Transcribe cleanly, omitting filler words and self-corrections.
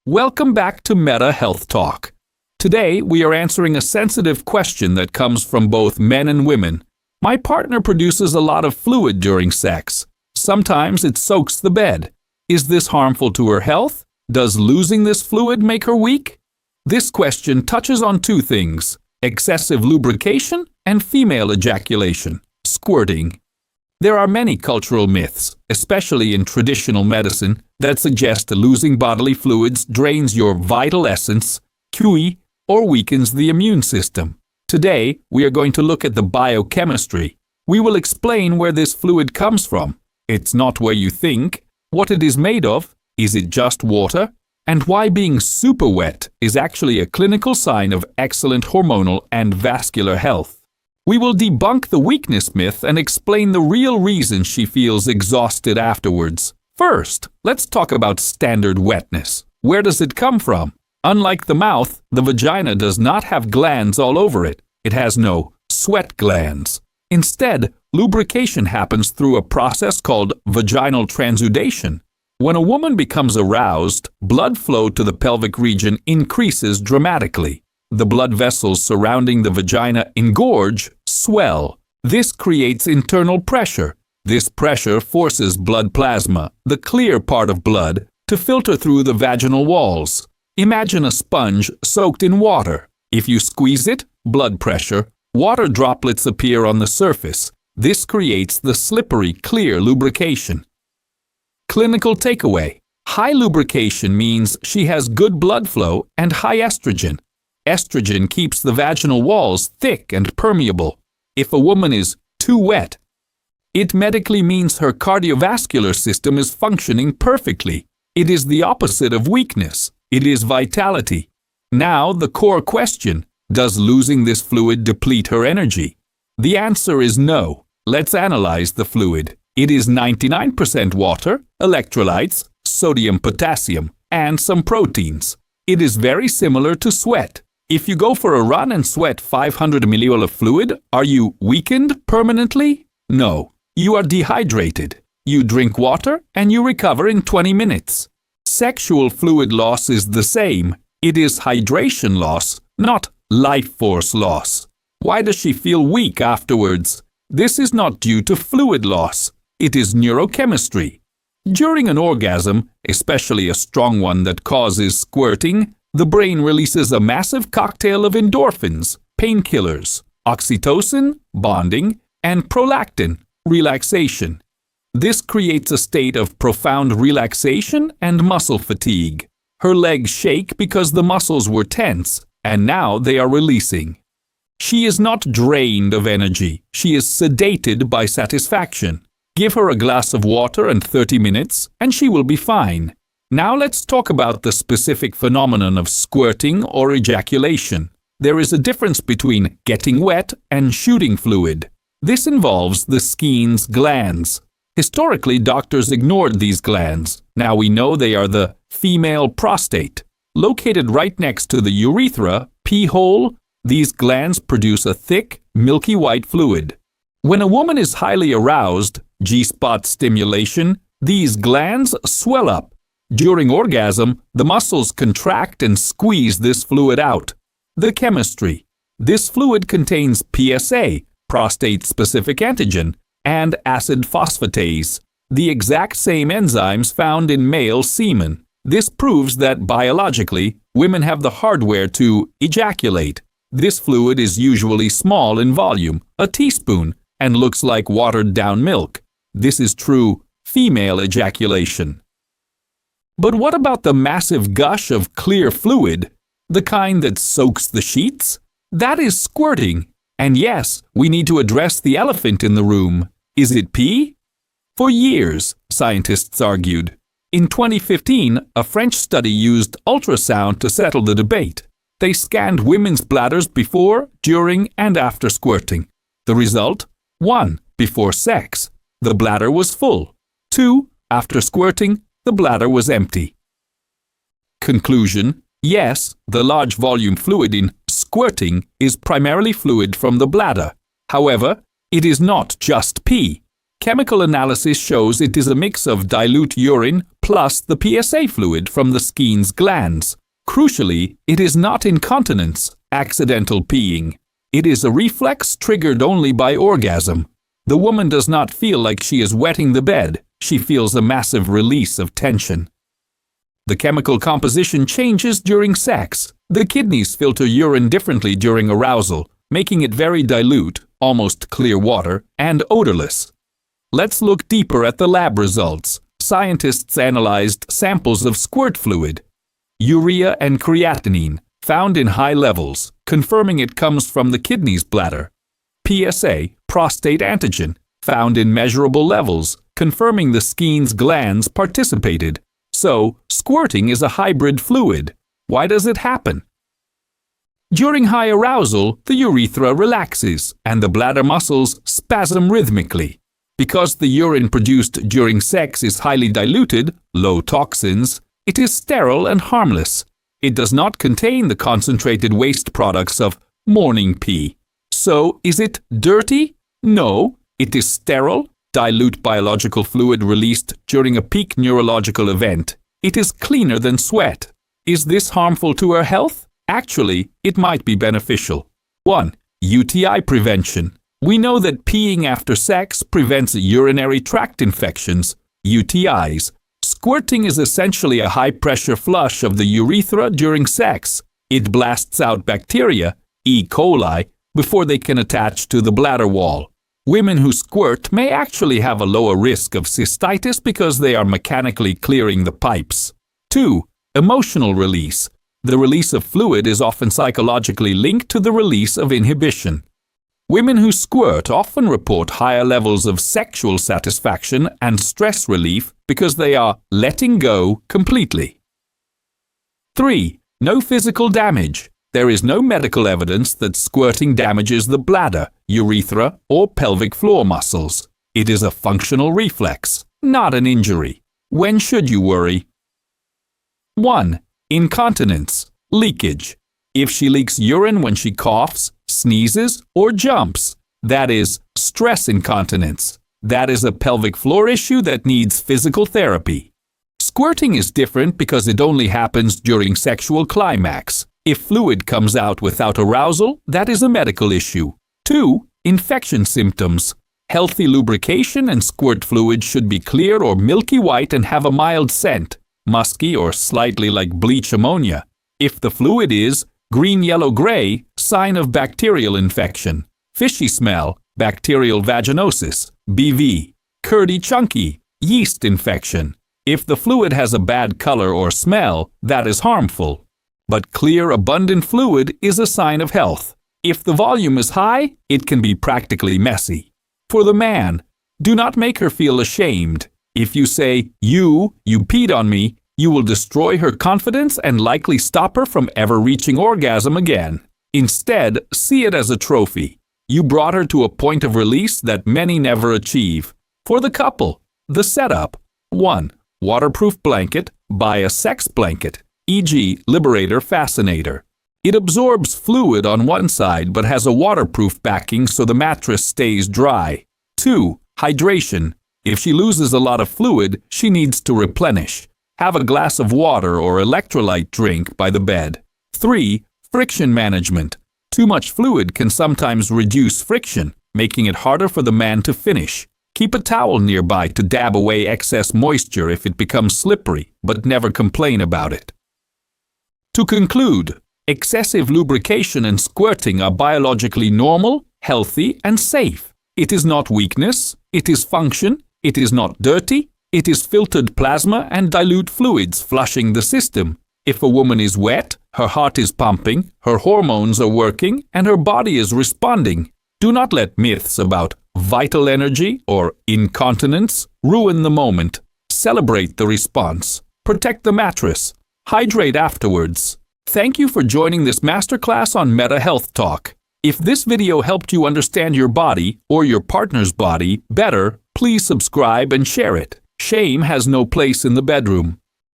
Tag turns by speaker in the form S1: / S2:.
S1: Welcome back to Metta Health Talk. Today, we are answering a sensitive question that comes from both men and women. My partner produces a lot of fluid during sex. Sometimes it soaks the bed. Is this harmful to her health? Does losing this fluid make her weak? This question touches on two things: excessive lubrication and female ejaculation, squirting. There are many cultural myths, especially in traditional medicine, that suggest losing bodily fluids drains your vital essence, QE, or weakens the immune system. Today, we are going to look at the biochemistry. We will explain where this fluid comes from. It's not where you think, what it is made of, is it just water, and why being super wet is actually a clinical sign of excellent hormonal and vascular health. We will debunk the weakness myth and explain the real reason she feels exhausted afterwards. First, let's talk about standard wetness. Where does it come from? Unlike the mouth, the vagina does not have glands all over it. It has no sweat glands. Instead, lubrication happens through a process called vaginal transudation. When a woman becomes aroused, blood flow to the pelvic region increases dramatically. The blood vessels surrounding the vagina engorge, swell. This creates internal pressure. This pressure forces blood plasma, the clear part of blood, to filter through the vaginal walls. Imagine a sponge soaked in water. If you squeeze it, blood pressure, water droplets appear on the surface. This creates the slippery, clear lubrication. Clinical takeaway: high lubrication means she has good blood flow and high estrogen. Estrogen keeps the vaginal walls thick and permeable. If a woman is too wet, it medically means her cardiovascular system is functioning perfectly. It is the opposite of weakness. It is vitality. Now, the core question: does losing this fluid deplete her energy? The answer is no. Let's analyze the fluid. It is 99% water, electrolytes, sodium, potassium, and some proteins. It is very similar to sweat. If you go for a run and sweat 500 ml of fluid, are you weakened permanently? No. You are dehydrated. You drink water and you recover in 20 minutes. Sexual fluid loss is the same. It is hydration loss, not life force loss. Why does she feel weak afterwards? This is not due to fluid loss. It is neurochemistry. During an orgasm, especially a strong one that causes squirting, the brain releases a massive cocktail of endorphins, painkillers, oxytocin, bonding, and prolactin, relaxation. This creates a state of profound relaxation and muscle fatigue. Her legs shake because the muscles were tense, and now they are releasing. She is not drained of energy. She is sedated by satisfaction. Give her a glass of water and 30 minutes, and she will be fine. Now let's talk about the specific phenomenon of squirting or ejaculation. There is a difference between getting wet and shooting fluid. This involves the Skene's glands. Historically, doctors ignored these glands. Now we know they are the female prostate. Located right next to the urethra, pee hole, these glands produce a thick, milky white fluid. When a woman is highly aroused, G-spot stimulation, these glands swell up. During orgasm, the muscles contract and squeeze this fluid out. The chemistry: this fluid contains PSA, Prostate Specific Antigen, and acid phosphatase, the exact same enzymes found in male semen. This proves that biologically, women have the hardware to ejaculate. This fluid is usually small in volume, a teaspoon, and looks like watered-down milk. This is true female ejaculation. But what about the massive gush of clear fluid, the kind that soaks the sheets? That is squirting. And yes, we need to address the elephant in the room. Is it pee? For years, scientists argued. In 2015, a French study used ultrasound to settle the debate. They scanned women's bladders before, during, and after squirting. The result? 1. Before sex, the bladder was full. 2. After squirting, the bladder was empty. Conclusion: yes, the large volume fluid in squirting is primarily fluid from the bladder. However, it is not just pee. Chemical analysis shows it is a mix of dilute urine, plus the PSA fluid from the Skene's glands. Crucially, it is not incontinence, accidental peeing. It is a reflex triggered only by orgasm. The woman does not feel like she is wetting the bed. She feels a massive release of tension. The chemical composition changes during sex. The kidneys filter urine differently during arousal, making it very dilute, almost clear water, and odorless. Let's look deeper at the lab results. Scientists analyzed samples of squirt fluid, urea and creatinine, found in high levels, confirming it comes from the kidney's bladder. PSA, prostate antigen, found in measurable levels, confirming the Skene's glands participated. So, squirting is a hybrid fluid. Why does it happen? During high arousal, the urethra relaxes and the bladder muscles spasm rhythmically. Because the urine produced during sex is highly diluted, low toxins, it is sterile and harmless. It does not contain the concentrated waste products of morning pee. So, is it dirty? No, it is sterile, dilute biological fluid released during a peak neurological event. It is cleaner than sweat. Is this harmful to her health? Actually, it might be beneficial. 1. UTI prevention. We know that peeing after sex prevents urinary tract infections, UTIs. Squirting is essentially a high-pressure flush of the urethra during sex. It blasts out bacteria, E. coli, before they can attach to the bladder wall. Women who squirt may actually have a lower risk of cystitis because they are mechanically clearing the pipes. 2. Emotional release. The release of fluid is often psychologically linked to the release of inhibition. Women who squirt often report higher levels of sexual satisfaction and stress relief because they are letting go completely. 3. No physical damage. There is no medical evidence that squirting damages the bladder, urethra, or pelvic floor muscles. It is a functional reflex, not an injury. When should you worry? 1. Incontinence, leakage. If she leaks urine when she coughs, sneezes, or jumps, that is stress incontinence. That is a pelvic floor issue that needs physical therapy. Squirting is different because it only happens during sexual climax. If fluid comes out without arousal, that is a medical issue. 2. Infection symptoms. Healthy lubrication and squirt fluid should be clear or milky white and have a mild scent, musky or slightly like bleach ammonia. If the fluid is green-yellow-gray, sign of bacterial infection. Fishy smell, bacterial vaginosis, BV. Curdy chunky, yeast infection. If the fluid has a bad color or smell, that is harmful. But clear, abundant fluid is a sign of health. If the volume is high, it can be practically messy. For the man, do not make her feel ashamed. If you say, you peed on me, you will destroy her confidence and likely stop her from ever reaching orgasm again. Instead, see it as a trophy. You brought her to a point of release that many never achieve. For the couple, the setup. 1. Waterproof blanket. Buy a sex blanket, e.g. Liberator Fascinator. It absorbs fluid on one side but has a waterproof backing so the mattress stays dry. 2. Hydration. If she loses a lot of fluid, she needs to replenish. Have a glass of water or electrolyte drink by the bed. 3. Friction management. Too much fluid can sometimes reduce friction, making it harder for the man to finish. Keep a towel nearby to dab away excess moisture if it becomes slippery, but never complain about it. To conclude, excessive lubrication and squirting are biologically normal, healthy, and safe. It is not weakness, it is function, it is not dirty, it is filtered plasma and dilute fluids flushing the system. If a woman is wet, her heart is pumping, her hormones are working, and her body is responding. Do not let myths about vital energy or incontinence ruin the moment. Celebrate the response. Protect the mattress. Hydrate afterwards. Thank you for joining this masterclass on Metta Health Talk. If this video helped you understand your body or your partner's body better, please subscribe and share it. Shame has no place in the bedroom.